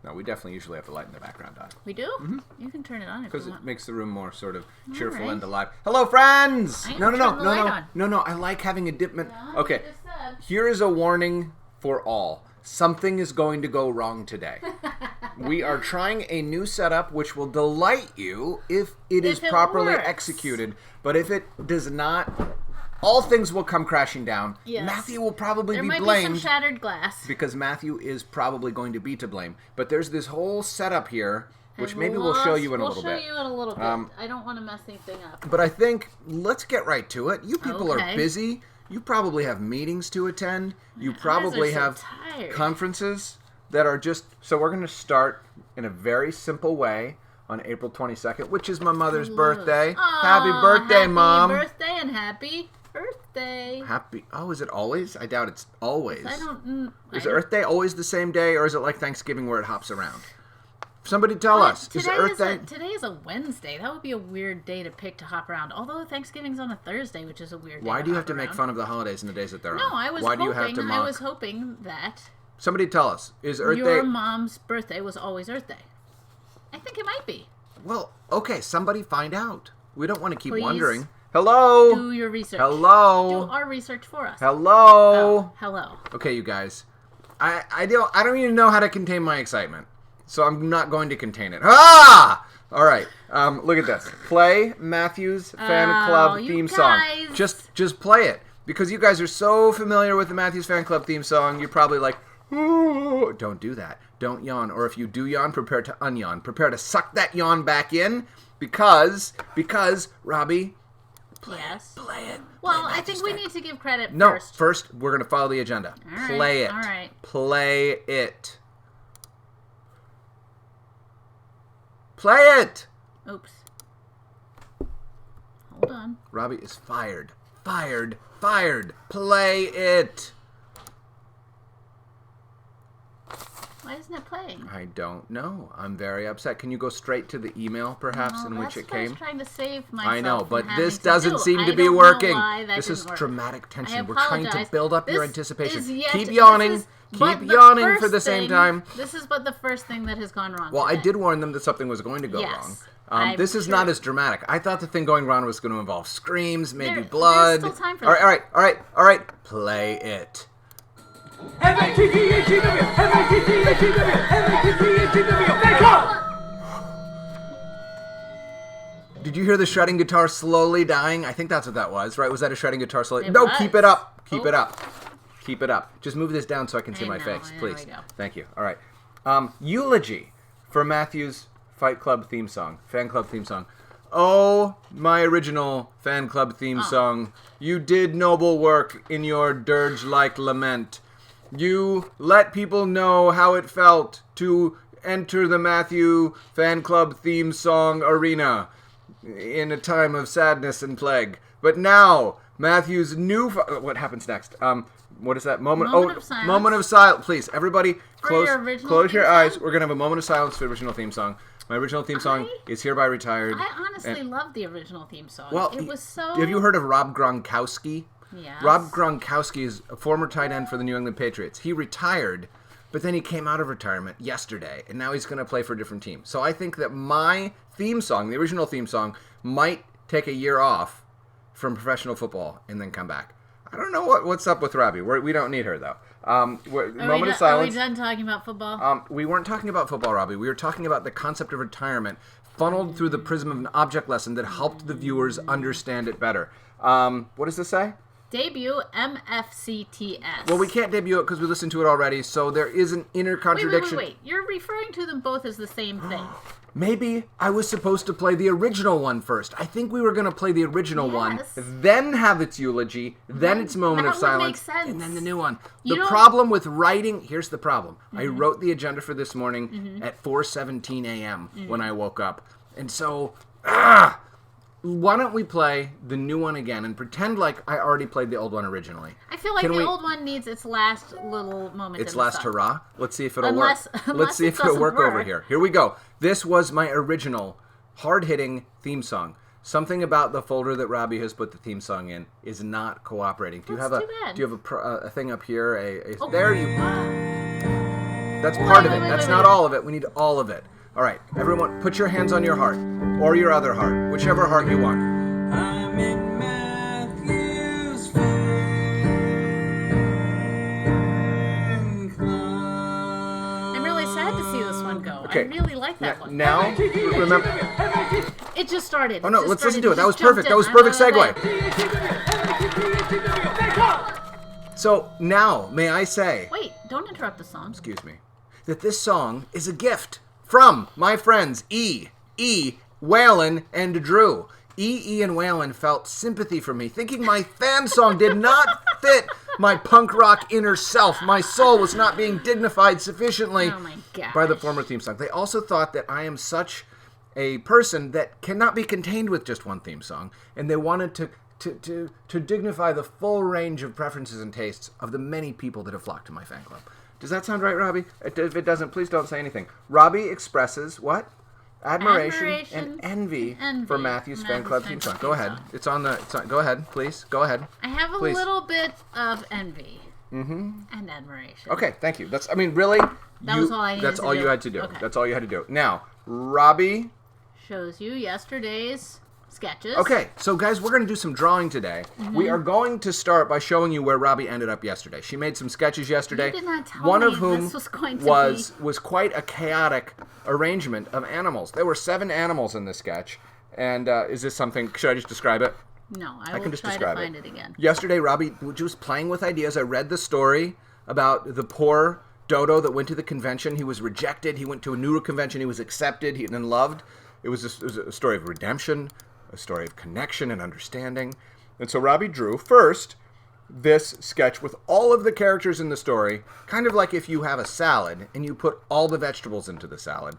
No, we definitely usually have the light in the background on. We do? Mm-hmm. You can turn it on if you want. Because it makes the room more sort of cheerful and alive. Hello, friends! No. I like having a dip. Okay, here is a warning for all. Something is going to go wrong today. We are trying a new setup which will delight you if it is properly executed. But if it does not, all things will come crashing down. Yes. Matthew will probably be blamed. There might be some shattered glass. Because Matthew is probably going to be to blame. But there's this whole setup here, which maybe we'll show you in a little bit. We'll show you in a little bit. I don't want to mess anything up. But I think, let's get right to it. You people are busy. You probably have meetings to attend. You probably have conferences that are just... So we're going to start in a very simple way on April 22nd, which is my mother's birthday. Happy birthday, Mom. Happy birthday and happy birthday. Oh, is it always? I doubt it's always. Is Earth Day always the same day, or is it like Thanksgiving where it hops around? Somebody tell us. Is it Earth Day? Today is a Wednesday. That would be a weird day to pick to hop around. Although Thanksgiving's on a Thursday, which is a weird day. Why do you have to make fun of the holidays and the days that they're on? No, I was hoping that... Somebody tell us. Is Earth Day... Your mom's birthday was always Earth Day. I think it might be. Well, okay, somebody find out. We don't want to keep wondering. Hello? Do your research. Hello? Do our research for us. Hello? Oh, hello. Okay, you guys. I don't even know how to contain my excitement. So I'm not going to contain it. Ah! All right. Look at this. Play Matthew's Fan Club theme song. Just play it. Because you guys are so familiar with the Matthew's Fan Club theme song, you're probably like, ooh. Don't do that. Don't yawn. Or if you do yawn, prepare to unyawn. Prepare to suck that yawn back in because Robbi, play it. Well, I think we need to give credit first. No, first we're going to follow the agenda. Play it. All right. Play it. Play it! Oops. Hold on. Robbi is fired. Fired. Play it! Why isn't it playing? I don't know. I'm very upset. Can you go straight to the email, perhaps, in which it came? I was trying to save myself. I know, but this doesn't seem to be working. This is dramatic tension. We're trying to build up your anticipation. Keep yawning. Keep yawning for the same time. This is but the first thing that has gone wrong. Well, I did warn them that something was going to go wrong. This is not as dramatic. I thought the thing going wrong was going to involve screams, maybe blood. There's still time for that. All right. Play it. Did you hear the shredding guitar slowly dying? I think that's what that was, right? Was that a shredding guitar slowly? No, keep it up. Keep it up. Keep it up. Just move this down so I can see my face, please. Thank you. All right. Eulogy for Matthew's Fight Club theme song, Fan Club theme song. Oh, my original Fan Club theme song. You did noble work in your dirge-like lament. You let people know how it felt to enter the Matthew Fan Club theme song arena in a time of sadness and plague. But now, Matthew's new... What happens next? What is that? Moment of silence. Moment of silence. Please, everybody, close your eyes. We're going to have a moment of silence for the original theme song. My original theme song is hereby retired. I honestly love the original theme song. Well, it was so... Have you heard of Rob Gronkowski? Yes. Rob Gronkowski is a former tight end for the New England Patriots. He retired, but then he came out of retirement yesterday, and now he's going to play for a different team. So I think that my theme song, the original theme song, might take a year off from professional football and then come back. I don't know what's up with Robbi. We don't need her, though. Moment of silence. Are we done talking about football? We weren't talking about football, Robbi. We were talking about the concept of retirement funneled through the prism of an object lesson that helped the viewers understand it better. What does this say? Debut MFCTS. Well, we can't debut it because we listened to it already, so there is an inner contradiction. Wait. You're referring to them both as the same thing. Maybe I was supposed to play the original one first. I think we were going to play the original one, then have its eulogy, then its moment of silence, and then the new one. The problem with writing, here's the problem. I wrote the agenda for this morning at 4:17 a.m. when I woke up. And so, why don't we play the new one again and pretend like I already played the old one originally? I feel like the old one needs its last little moment. Its last hurrah? Let's see if it'll work. Let's see if it'll work over here. Here we go. This was my original hard-hitting theme song. Something about the folder that Robbi has put the theme song in is not cooperating. Do you have a thing up here? There you go. That's part of it. That's not all of it. We need all of it. All right, everyone, put your hands on your heart or your other heart, whichever heart you want. I'm in Matthew's fan club. I'm really sad to see this one go. Okay. I really like that one. Now, remember. It just started. Oh no, let's listen to it. That was perfect. That was perfect segue. So now, may I say? Wait, don't interrupt the song. Excuse me. That this song is a gift from my friends E, Waylon, and Drew. E, and Waylon felt sympathy for me, thinking my fan song did not fit my punk rock inner self. My soul was not being dignified sufficiently by the former theme song. They also thought that I am such a person that cannot be contained with just one theme song, and they wanted to dignify the full range of preferences and tastes of the many people that have flocked to my fan club. Does that sound right, Robbi? If it doesn't, please don't say anything. Robbi expresses what? Admiration and envy for Matthew's fan club theme song. Go ahead. Go ahead, please. Go ahead. I have a little bit of envy and admiration. Okay, thank you. Really. That was all I needed to do. That's all you had to do. Okay. That's all you had to do. Now, Robbi shows you yesterday's sketches. Okay, so guys, we're going to do some drawing today. We are going to start by showing you where Robbi ended up yesterday. She made some sketches yesterday. You did not tell one me of whom this was going to was quite a chaotic arrangement of animals. There were 7 animals in this sketch. And is this something? Should I just describe it? No, I can will just try describe to find it again. Yesterday, Robbi was playing with ideas. I read the story about the poor dodo that went to the convention. He was rejected. He went to a newer convention. He was accepted. He then loved. It was a story of redemption, a story of connection and understanding. And so Robbi drew first this sketch with all of the characters in the story, kind of like if you have a salad and you put all the vegetables into the salad,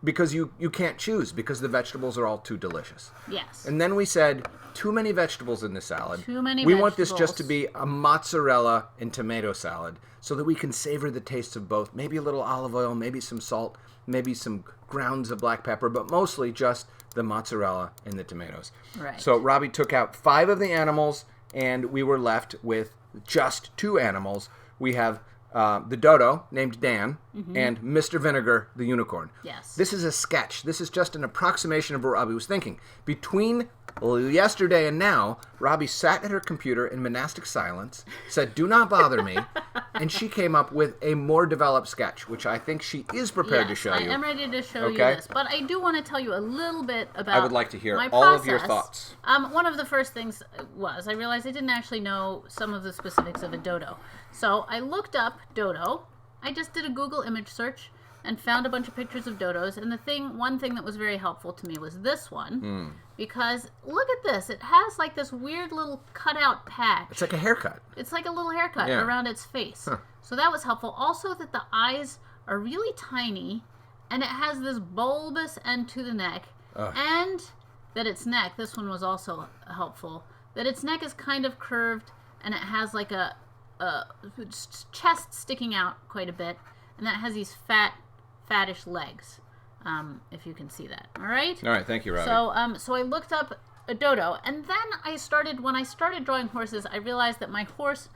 because you can't choose because the vegetables are all too delicious. Yes. And then we said, too many vegetables in the salad. Too many We vegetables. want this just to be a mozzarella and tomato salad so that we can savor the taste of both. Maybe a little olive oil, maybe some salt, maybe some grounds of black pepper, but mostly just the mozzarella and the tomatoes. Right. So Robbi took out 5 of the animals, and we were left with just 2 animals. We have the dodo, named Dan, and Mr. Vinegar, the unicorn. Yes. This is a sketch. This is just an approximation of what Robbi was thinking. Between yesterday and now, Robbi sat at her computer in monastic silence, said, "Do not bother me," and she came up with a more developed sketch, which I think she is prepared to show you. I am ready to show you this, but I do want to tell you a little bit about. I would like to hear my all process. of your thoughts. One of the first things was I realized I didn't actually know some of the specifics of a dodo, so I looked up dodo. I just did a Google image search and found a bunch of pictures of dodos, and one thing that was very helpful to me was this one, because look at this. It has like this weird little cutout patch. It's like a haircut. It's like a little haircut around its face. Huh. So that was helpful. Also that the eyes are really tiny, and it has this bulbous end to the neck, and that its neck, this one was also helpful, that its neck is kind of curved, and it has like a chest sticking out quite a bit, and that has these fattish legs, if you can see that. All right? All right, thank you, Robbi. So I looked up a dodo, and then when I started drawing horses, I realized that my horse,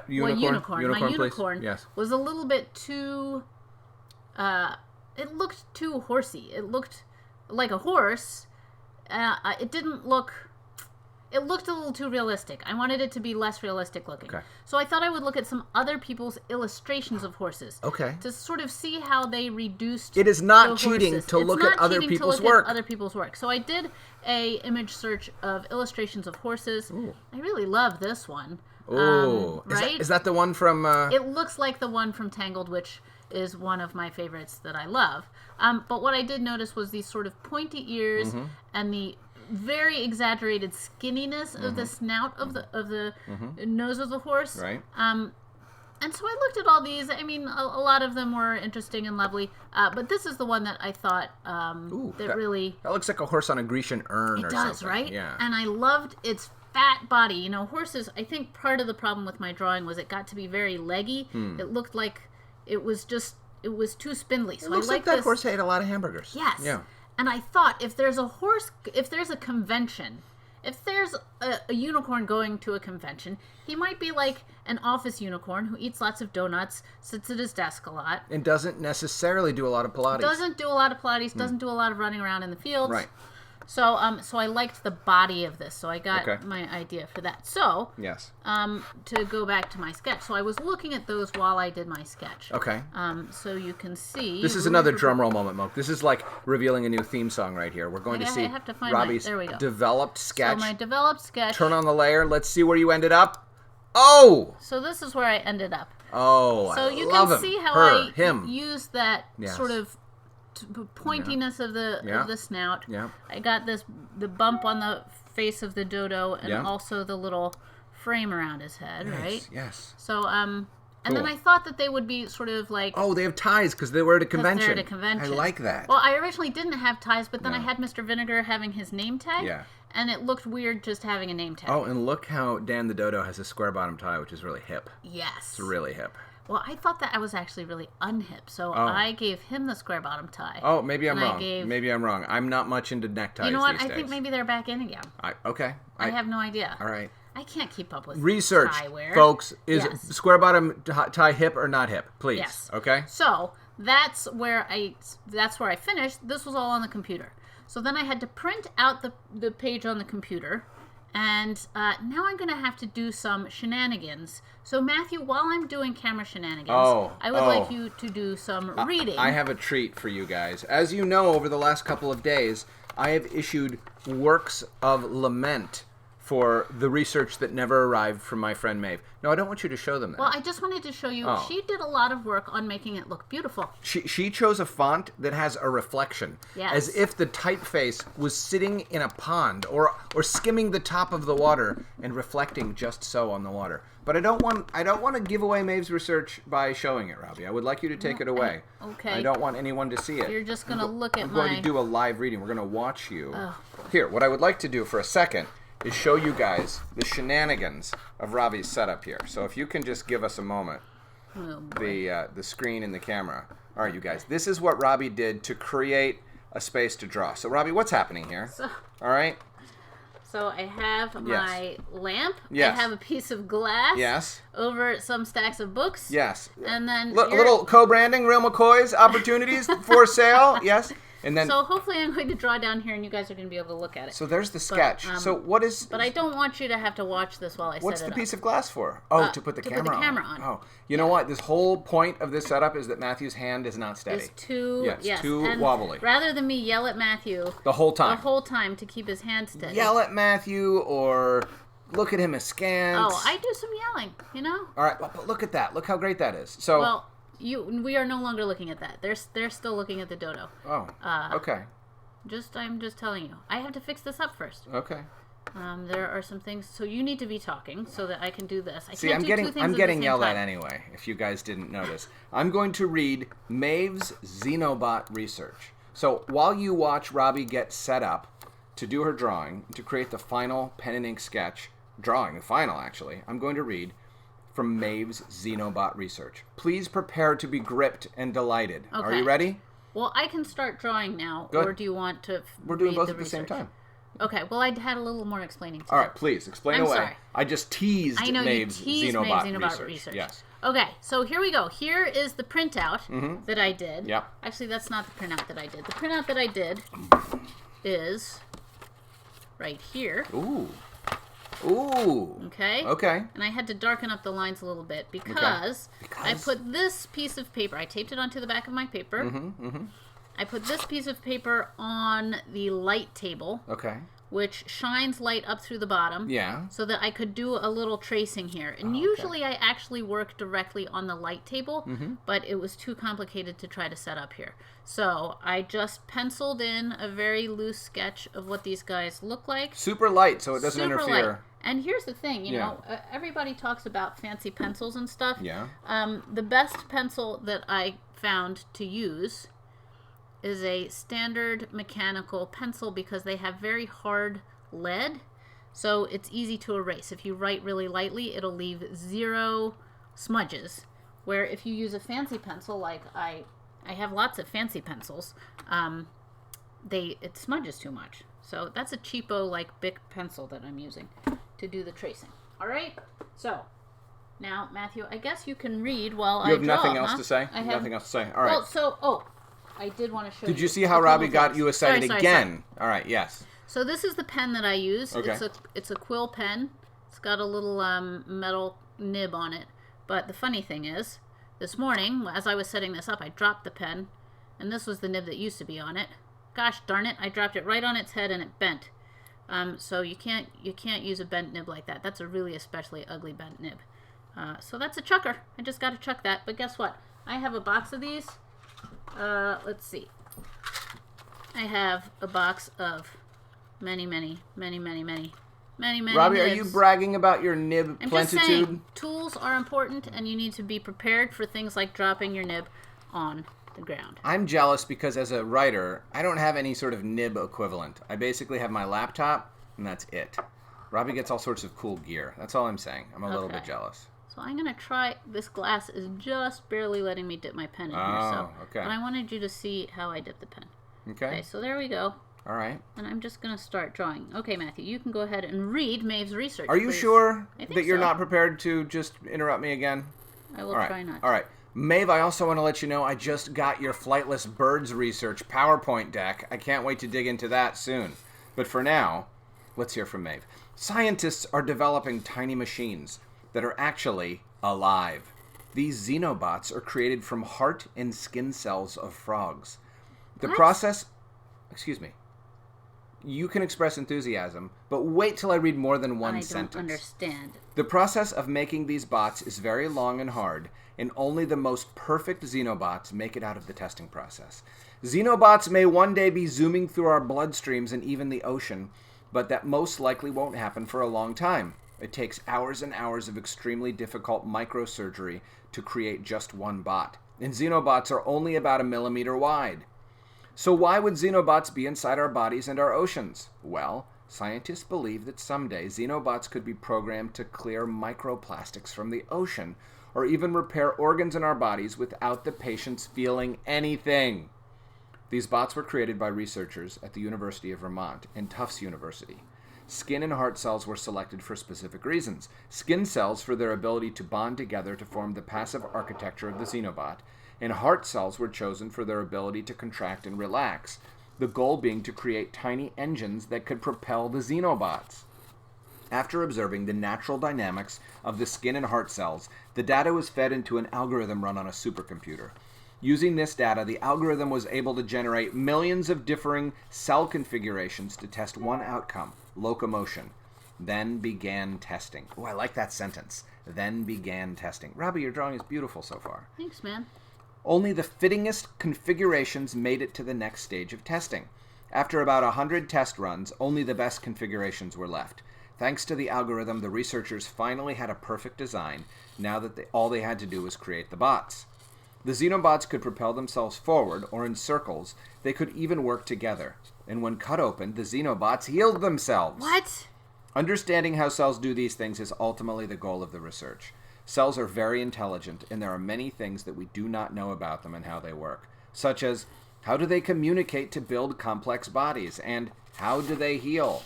unicorn Yes. was a little bit too, it looked too horsey. It looked like a horse. It looked a little too realistic. I wanted it to be less realistic looking. Okay. So I thought I would look at some other people's illustrations of horses. Okay. To sort of see how they reduced. It is not the cheating horses. to look at other people's work. So I did a image search of illustrations of horses. Ooh. I really love this one. Oh, right? Is that the one from? It looks like the one from Tangled, which is one of my favorites that I love. But what I did notice was these sort of pointy ears and the very exaggerated skinniness of the snout of the nose of the horse. Right. And so I looked at all these. I mean, a lot of them were interesting and lovely, but this is the one that I thought that looks like a horse on a Grecian urn or something. It does, right? Yeah. And I loved its fat body. You know, horses, I think part of the problem with my drawing was it got to be very leggy. It looked like it was too spindly. So It looks I like that horse ate a lot of hamburgers. Yes. Yeah. And I thought, if there's a convention if there's a unicorn going to a convention, he might be like an office unicorn who eats lots of donuts, sits at his desk a lot. And doesn't necessarily do a lot of Pilates. Doesn't do a lot of Pilates, doesn't do a lot of running around in the fields. Right. So so I liked the body of this, so I got my idea for that. So yes, to go back to my sketch, so I was looking at those while I did my sketch. Okay. So you can see. This is another drum roll moment, Moke. This is like revealing a new theme song right here. We're going to see Robbi's developed sketch. So my developed sketch. Turn on the layer. Let's see where you ended up. Oh. So this is where I ended up. Oh, so you love can him. see how Her, I him. used that sort of pointiness of the snout. Yeah. I got the bump on the face of the dodo and also the little frame around his head, right? Yes. So and then I thought that they would be sort of like they have ties because they were at a convention. They're at a convention. I like that. Well, I originally didn't have ties, but then I had Mr. Vinegar having his name tag. Yeah. And it looked weird just having a name tag. Oh, and look how Dan the Dodo has a square bottom tie, which is really hip. Yes. It's really hip. Well, I thought that I was actually really unhip, so I gave him the square bottom tie. Oh, maybe I'm wrong. Maybe I'm wrong. I'm not much into neckties. You know what? These I days. think maybe they're back in again. I have no idea. All right. I can't keep up with research, tie wear. folks. Is square bottom tie hip or not hip? Please. Yes. Okay. So that's where I finished. This was all on the computer. So then I had to print out the page on the computer. And now I'm going to have to do some shenanigans. So, Matthew, while I'm doing camera shenanigans, I would like you to do some reading. I have a treat for you guys. As you know, over the last couple of days, I have issued works of lament for the research that never arrived from my friend Maeve. No, I don't want you to show them that. Well, I just wanted to show you, she did a lot of work on making it look beautiful. She chose a font that has a reflection, as if the typeface was sitting in a pond or skimming the top of the water and reflecting just so on the water. But I don't want to give away Maeve's research by showing it, Robbi. I would like you to take it away. Okay. I don't want anyone to see it. You're just going to look at I'm going to do a live reading. We're going to watch you. Here, what I would like to do for a second is show you guys the shenanigans of Robbi's setup here. So if you can just give us a moment, the screen and the camera. All right, you guys, this is what Robbi did to create a space to draw. So Robbi, what's happening here? All right. So I have my lamp. Yes. I have a piece of glass. Yes. Over some stacks of books. Yes. And then little co-branding, Real McCoy's opportunities for sale. Yes. And then, so hopefully I'm going to draw down here and you guys are going to be able to look at it. So there's the sketch. So what is... But I don't want you to have to watch this while I set it up. What's the piece of glass for? Oh, to put the camera on. Oh, you know what? This whole point of this setup is that Matthew's hand is not steady. It's too... too wobbly. Rather than me yell at Matthew... The whole time to keep his hand steady. Yell at Matthew or look at him askance. Oh, I do some yelling, you know? All right, but look at that. Look how great that is. So... Well, we are no longer looking at that. They're still looking at the dodo. Oh, okay. I'm just telling you. I have to fix this up first. Okay. There are some things, so you need to be talking so that I can do this. I'm getting yelled at anyway, if you guys didn't notice. I'm going to read Maeve's Xenobot research. So while you watch Robbi get set up to do her drawing, to create the final pen and ink sketch, the final actually, I'm going to read from Maeve's Xenobot research. Please prepare to be gripped and delighted. Okay. Are you ready? Well, I can start drawing now, or do you want to We're doing both at the same time. Okay, well, I had a little more explaining to do. All right, please, explain away. Sorry. I just teased Maeve's Xenobot research. Yes. Okay, so here we go. Here is the printout that I did. Yeah. Actually, that's not the printout that I did. The printout that I did is right here. Ooh. Okay. Okay. And I had to darken up the lines a little bit because I put this piece of paper. I taped it onto the back of my paper. I put this piece of paper on the light table. Okay. Which shines light up through the bottom. Yeah. So that I could do a little tracing here. And usually I actually work directly on the light table, but it was too complicated to try to set up here. So I just penciled in a very loose sketch of what these guys look like. Super light, so it doesn't interfere. Light. And here's the thing, you know, everybody talks about fancy pencils and stuff. Yeah. The best pencil that I found to use is a standard mechanical pencil because they have very hard lead, so it's easy to erase. If you write really lightly, it'll leave 0 smudges. Where if you use a fancy pencil, like I have lots of fancy pencils, it smudges too much. So that's a cheapo like Bic pencil that I'm using to do the tracing. All right. So now, Matthew, I guess you can read while I draw. You have nothing else to say? I have nothing else to say. All right. Well, I did want to show you. Did you see how Robbi got you excited again? Sorry. All right. Yes. So this is the pen that I use. Okay. It's a quill pen. It's got a little metal nib on it. But the funny thing is, this morning, as I was setting this up, I dropped the pen, and this was the nib that used to be on it. Gosh darn it, I dropped it right on its head and it bent. So you can't use a bent nib like that. That's a really especially ugly bent nib. So that's a chucker. I just got to chuck that. But guess what? I have a box of these. Let's see. I have a box of many Robbi, nibs. are you bragging about your nib I'm plentitude? just saying, tools are important, and you need to be prepared for things like dropping your nib on the ground. I'm jealous because as a writer, I don't have any sort of nib equivalent. I basically have my laptop, and that's it. Robbi gets all sorts of cool gear. That's all I'm saying. I'm a little bit jealous. So I'm going to try, this glass is just barely letting me dip my pen in here. So, okay. But I wanted you to see how I dip the pen. Okay. So there we go. All right. And I'm just going to start drawing. Okay, Matthew, you can go ahead and read Maeve's research. Are you please. sure that you're so. not prepared to just interrupt me again? I will try not to. All right. Maeve, I also want to let you know I just got your flightless birds research PowerPoint deck. I can't wait to dig into that soon. But for now, let's hear from Maeve. Scientists are developing tiny machines that are actually alive. These xenobots are created from heart and skin cells of frogs. The process... Excuse me. You can express enthusiasm, but wait till I read more than one sentence. I don't understand. The process of making these bots is very long and hard, and only the most perfect xenobots make it out of the testing process. Xenobots may one day be zooming through our bloodstreams and even the ocean, but that most likely won't happen for a long time. It takes hours and hours of extremely difficult microsurgery to create just one bot, and xenobots are only about 1 millimeter wide. So why would xenobots be inside our bodies and our oceans? Well, scientists believe that someday xenobots could be programmed to clear microplastics from the ocean, or even repair organs in our bodies without the patients feeling anything. These bots were created by researchers at the University of Vermont and Tufts University. Skin and heart cells were selected for specific reasons. Skin cells for their ability to bond together to form the passive architecture of the xenobot, and heart cells were chosen for their ability to contract and relax, the goal being to create tiny engines that could propel the xenobots. After observing the natural dynamics of the skin and heart cells, the data was fed into an algorithm run on a supercomputer. Using this data, the algorithm was able to generate millions of differing cell configurations to test one outcome, locomotion. Then began testing. Oh, I like that sentence. Then began testing. Robbi, your drawing is beautiful so far. Thanks, man. Only the fittingest configurations made it to the next stage of testing. After about 100 test runs, only the best configurations were left. Thanks to the algorithm, the researchers finally had a perfect design, now that all they had to do was create the bots. The xenobots could propel themselves forward, or in circles. They could even work together. And when cut open, the xenobots healed themselves. What? Understanding how cells do these things is ultimately the goal of the research. Cells are very intelligent, and there are many things that we do not know about them and how they work, such as how do they communicate to build complex bodies, and how do they heal?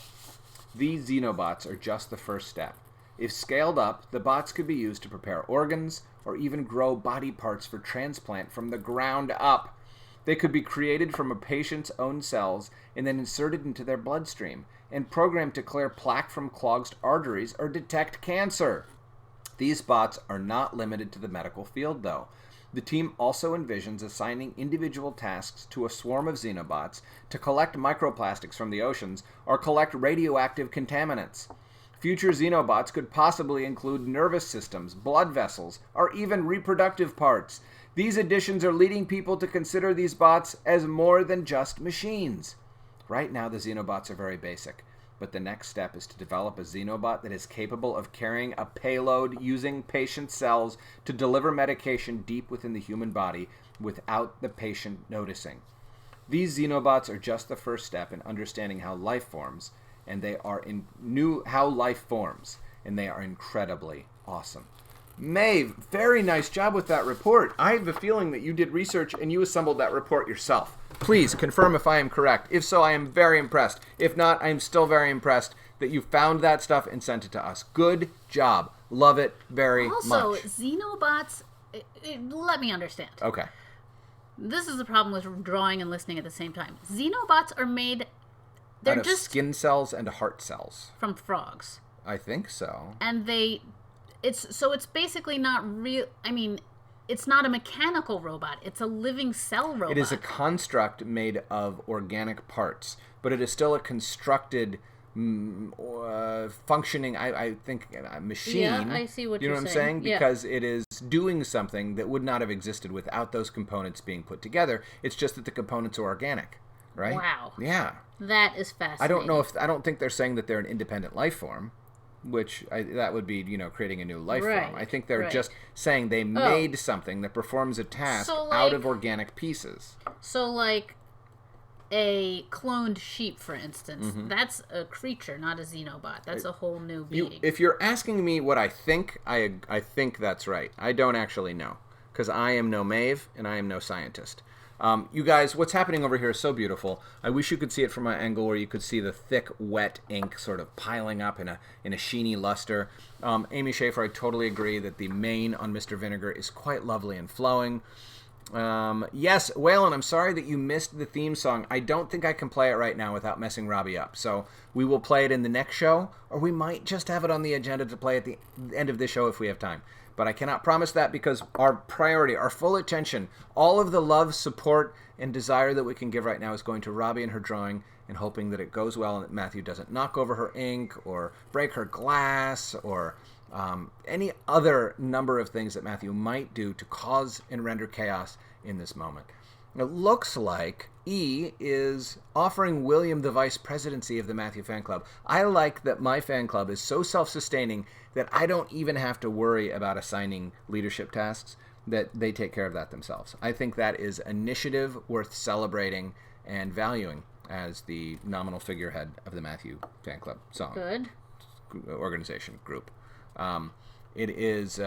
These xenobots are just the first step. If scaled up, the bots could be used to prepare organs, or even grow body parts for transplant from the ground up. They could be created from a patient's own cells and then inserted into their bloodstream, and programmed to clear plaque from clogged arteries or detect cancer. These bots are not limited to the medical field, though. The team also envisions assigning individual tasks to a swarm of xenobots to collect microplastics from the oceans or collect radioactive contaminants. Future xenobots could possibly include nervous systems, blood vessels, or even reproductive parts. These additions are leading people to consider these bots as more than just machines. Right now, the xenobots are very basic. But the next step is to develop a xenobot that is capable of carrying a payload using patient cells to deliver medication deep within the human body without the patient noticing. These xenobots are just the first step in understanding how life forms, and they are incredibly awesome. Maeve, very nice job with that report. I have a feeling that you did research and you assembled that report yourself. Please confirm if I am correct. If so, I am very impressed. If not, I am still very impressed that you found that stuff and sent it to us. Good job. Love it very much. Also, Xenobots, let me understand. Okay. This is the problem with drawing and listening at the same time. Xenobots are made... They're out of just skin cells and heart cells. from frogs. I think so. And it's basically not real. I mean, it's not a mechanical robot. It's a living cell robot. It is a construct made of organic parts, but it is still a constructed, functioning, I think, machine. Yeah, I see what you're saying. You know what I'm saying? Yeah. Because it is doing something that would not have existed without those components being put together. It's just that the components are organic, right? Wow. Yeah. That is fascinating. I don't think they're saying that they're an independent life form, which that would be, creating a new life form. I think they're just saying they made something that performs a task out of organic pieces. So, like a cloned sheep, for instance, that's a creature, not a xenobot. That's a whole new being. If you're asking me what I think, I think that's right. I don't actually know, because I am no Maeve and I am no scientist. You guys, what's happening over here is so beautiful. I wish you could see it from an angle where you could see the thick, wet ink sort of piling up in a sheeny luster. Amy Schaefer, I totally agree that the mane on Mr. Vinegar is quite lovely and flowing. Yes, Waylon, I'm sorry that you missed the theme song. I don't think I can play it right now without messing Robbi up. So we will play it in the next show, or we might just have it on the agenda to play at the end of this show if we have time. But I cannot promise that, because our priority, our full attention, all of the love, support, and desire that we can give right now is going to Robbi and her drawing, and hoping that it goes well and that Matthew doesn't knock over her ink or break her glass or any other number of things that Matthew might do to cause and render chaos in this moment. It looks like E is offering William the vice presidency of the Matthew fan club. I like that my fan club is so self-sustaining that I don't even have to worry about assigning leadership tasks, that they take care of that themselves. I think that is initiative worth celebrating and valuing as the nominal figurehead of the Matthew fan club song. Good. Organization group. It is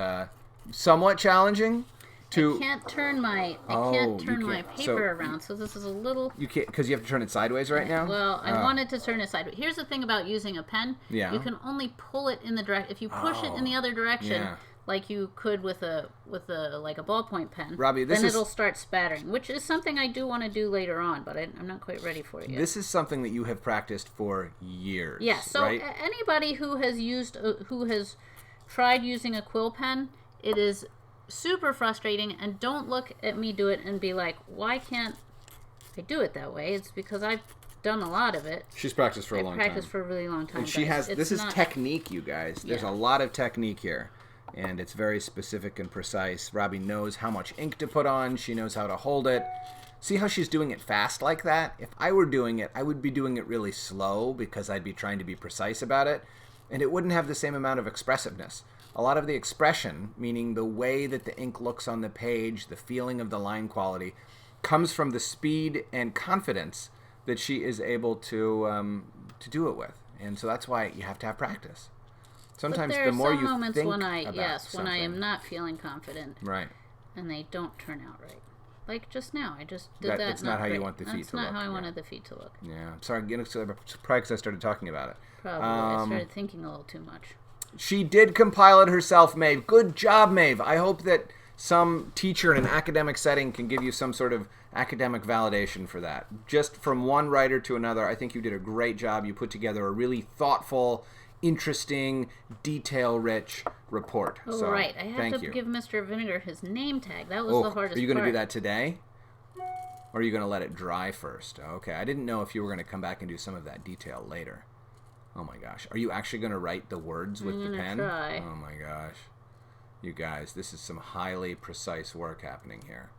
somewhat challenging. I can't turn my paper around, so this is a little... You can't, because you have to turn it sideways right now? Well, I wanted to turn it sideways. Here's the thing about using a pen. Yeah. You can only pull it in the direction... If you push it in the other direction, like you could with a ballpoint pen, Robbi, then it'll start spattering, which is something I do want to do later on, but I'm not quite ready for it yet. This is something that you have practiced for years, yeah, so right? Anybody who has tried using a quill pen, it is super frustrating, and don't look at me do it and be like, why can't I do it that way? It's because I've done a lot of it. She's practiced for a long time. I've practiced for a really long time. And she has, this is technique, you guys. There's a lot of technique here, and it's very specific and precise. Robbi knows how much ink to put on. She knows how to hold it. See how she's doing it fast like that? If I were doing it, I would be doing it really slow, because I'd be trying to be precise about it, and it wouldn't have the same amount of expressiveness. A lot of the expression, meaning the way that the ink looks on the page, the feeling of the line quality, comes from the speed and confidence that she is able to do it with. And so that's why you have to have practice. Sometimes the more you think about something, when I am not feeling confident, right, and they don't turn out right. Like just now, I just did that. That's not how you want the feet to look. That's not how I wanted the feet to look. Yeah, I'm sorry. Probably because I started talking about it. Probably. I started thinking a little too much. She did compile it herself, Maeve. Good job, Maeve. I hope that some teacher in an academic setting can give you some sort of academic validation for that. Just from one writer to another, I think you did a great job. You put together a really thoughtful, interesting, detail-rich report. Oh, so, right. I have to give Mr. Vinegar his name tag. That was the hardest part. Are you going to do that today? Or are you going to let it dry first? Okay, I didn't know if you were going to come back and do some of that detail later. Oh my gosh. Are you actually going to write the words with the pen? Try. Oh my gosh. You guys, this is some highly precise work happening here.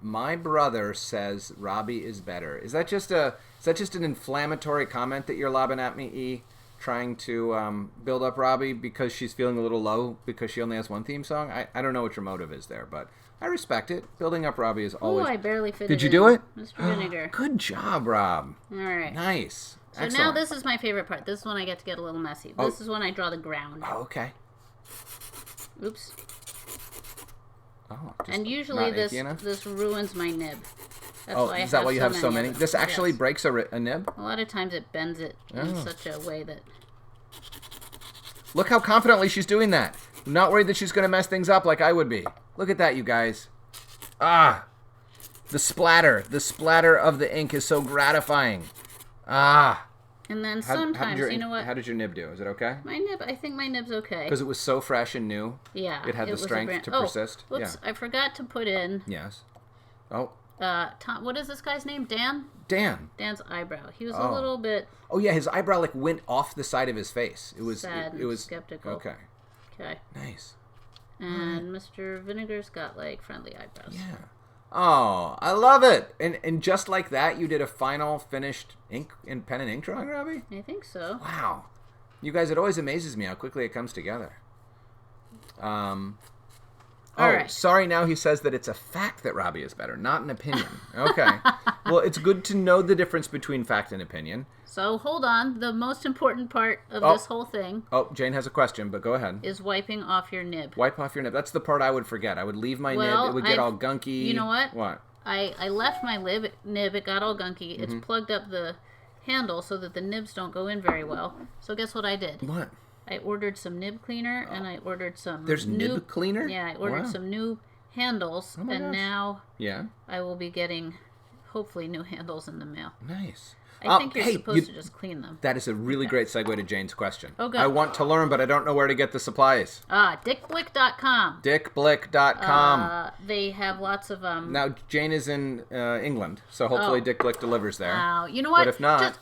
My brother says Robbi is better. Is that just an inflammatory comment that you're lobbing at me, E? Trying to build up Robbi because she's feeling a little low because she only has one theme song? I don't know what your motive is there, but I respect it. Building up Robbi is always... Oh, I barely fit Did you do it? Mr. Vinegar. Good job, Rob. All right. Nice. So excellent. now this is my favorite part. This is when I get to get a little messy. This is when I draw the ground. Oh, okay. Oops. Oh, and usually this ruins my nib. That's Oh, why is that why you have so many? of them. This actually Yes. breaks a nib? A lot of times it bends it in such a way that... Look how confidently she's doing that. I'm not worried that she's going to mess things up like I would be. Look at that, you guys. Ah. The splatter of the ink is so gratifying. Ah. And then sometimes, you know what? How did your nib do? Is it okay? I think my nib's okay. Because it was so fresh and new. Yeah. It had the strength to persist. Whoops, I forgot to put in... Yes. Oh. Tom, what is this guy's name? Dan? Dan's eyebrow. He was a little bit... Oh, yeah, his eyebrow, like, went off the side of his face. It was... sad it was skeptical. Okay. Okay. Nice. And Mr. Vinegar's got, like, friendly eyebrows. Yeah. Oh, I love it. And just like that, you did a final finished ink and pen and ink drawing, Robbi? I think so. Wow. You guys, it always amazes me how quickly it comes together. All right. Sorry, now he says that it's a fact that Robbi is better, not an opinion. Okay. Well, it's good to know the difference between fact and opinion. So, hold on. The most important part of this whole thing... Oh, Jane has a question, but go ahead. ...is wiping off your nib. Wipe off your nib. That's the part I would forget. I would leave my nib. It would get all gunky. You know what? What? I left my nib. It got all gunky. It's plugged up the handle so that the nibs don't go in very well. So, guess what I did? What? I ordered some nib cleaner, and I ordered some... There's nib cleaner? Yeah, I ordered some new handles, and gosh. Now yeah, I will be getting, hopefully, new handles in the mail. Nice. I think you're supposed to just clean them. That is a really great segue to Jane's question. Oh, good. I want to learn, but I don't know where to get the supplies. Dickblick.com. Dickblick.com. They have lots of... Now, Jane is in England, so hopefully Dick Blick delivers there. Wow. You know what? But if not...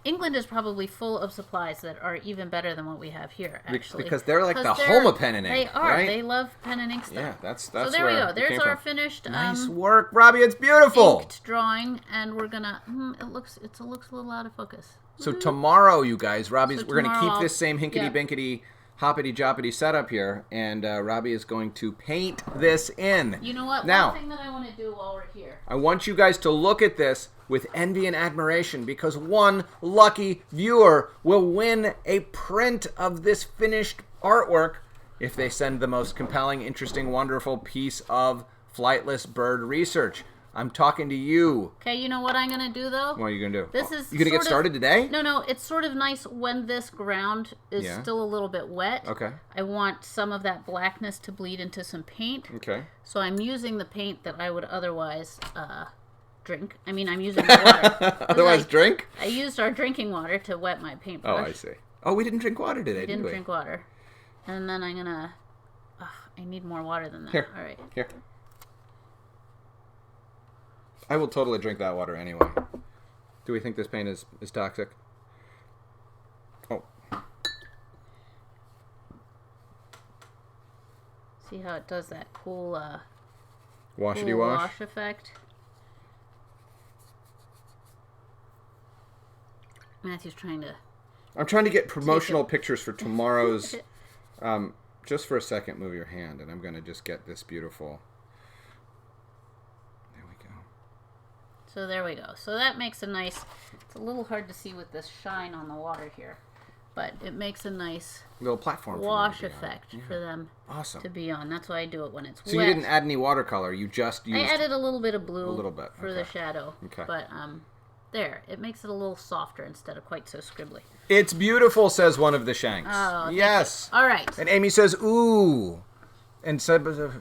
England is probably full of supplies that are even better than what we have here, actually. Because they're like the home of pen and ink, They are. right? They love pen and ink stuff. Yeah, that's so there we where go. it There's came our from. finished... Nice work, Robbi. It's beautiful. Inked drawing, and we're gonna... it looks a little out of focus. So tomorrow, you guys, we're going to tomorrow keep this same hinkety-binkety, hoppity-joppity setup here, and Robbi is going to paint this in. You know what? Now, one thing that I want to do while we're here. I want you guys to look at this with envy and admiration, because one lucky viewer will win a print of this finished artwork if they send the most compelling, interesting, wonderful piece of flightless bird research. I'm talking to you. Okay, you know what I'm gonna do though? What are you gonna do? This is you gonna get started today? No. It's sort of nice when this ground is still a little bit wet. Okay. I want some of that blackness to bleed into some paint. Okay. So I'm using the paint that I would otherwise drink. I mean, I'm using the water. Otherwise, drink? I used our drinking water to wet my paintbrush. Oh, I see. Oh, we didn't drink water today, didn't drink water. And then I'm gonna... I need more water than that. Here. All right. Here. I will totally drink that water anyway. Do we think this paint is toxic? Oh. See how it does that cool Washity cool wash? wash effect? Matthew's trying to... I'm trying to get promotional pictures for tomorrow's... just for a second, move your hand, and I'm going to just get this beautiful... So there we go. So that makes a nice... It's a little hard to see with this shine on the water here. But it makes a nice little platform wash effect for them awesome. To be on. That's why I do it when it's wet. So you didn't add any watercolor. You just used... I added a little bit of blue a little bit. for the shadow. Okay. But there. It makes it a little softer instead of quite so scribbly. It's beautiful, says one of the Shanks. Oh, yes. All right. And Amy says, ooh. And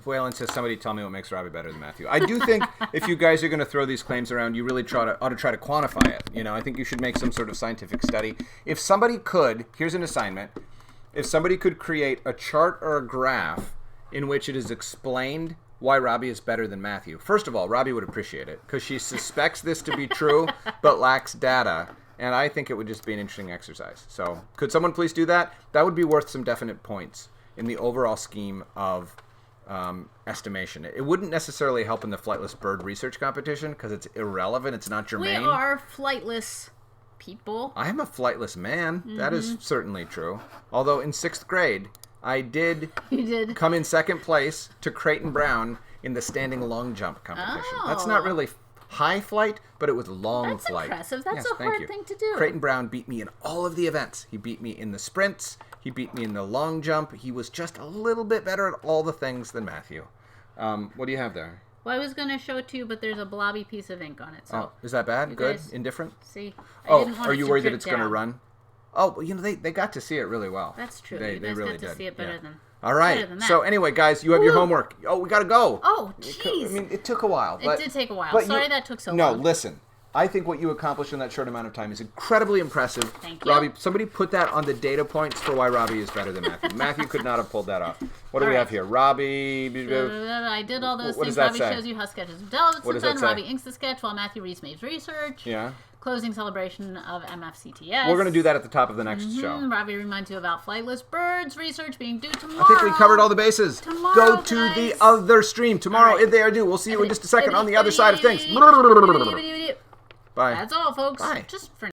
Whalen says, somebody tell me what makes Robbi better than Matthew. I do think if you guys are going to throw these claims around, you really ought to try to quantify it. You know, I think you should make some sort of scientific study. If somebody could, here's an assignment. If somebody could create a chart or a graph in which it is explained why Robbi is better than Matthew. First of all, Robbi would appreciate it because she suspects this to be true but lacks data. And I think it would just be an interesting exercise. So could someone please do that? That would be worth some definite points in the overall scheme of estimation. It wouldn't necessarily help in the flightless bird research competition because it's irrelevant. It's not germane. We are flightless people. I am a flightless man. Mm-hmm. That is certainly true. Although in 6th grade, I did come in 2nd place to Creighton Brown in the standing long jump competition. Oh. That's not really high flight, but it was long flight. That's impressive. That's a hard thing to do. Creighton Brown beat me in all of the events. He beat me in the sprints. He beat me in the long jump. He was just a little bit better at all the things than Matthew. What do you have there? Well, I was going to show it to you, but there's a blobby piece of ink on it. So is that bad? Good? guys, Indifferent? See? Are you worried that it's going to run? Oh, you know, they got to see it really well. That's true. They you guys really got to did. see it better than All right. better than that. So anyway, guys, you have your homework. Oh, we got to go. Oh, jeez. I mean, it took a while. It did take a while. Sorry that took so long. No, listen. I think what you accomplished in that short amount of time is incredibly impressive. Thank you. Robbi, somebody put that on the data points for why Robbi is better than Matthew. Matthew could not have pulled that off. What do we have here? Robbi... I did all those What things. does that Robbi say? shows you how sketches are developed. What does Then that say? Robbi inks the sketch while Matthew reads Maeve's research. Yeah. Closing celebration of MFCTS. We're going to do that at the top of the next show. Robbi reminds you about flightless birds research being due tomorrow. I think we covered all the bases. Tomorrow, Go to guys. the other stream. Tomorrow, if they are due. We'll see you in just a second on the other side of things. Bye. That's all, folks. Bye. Just for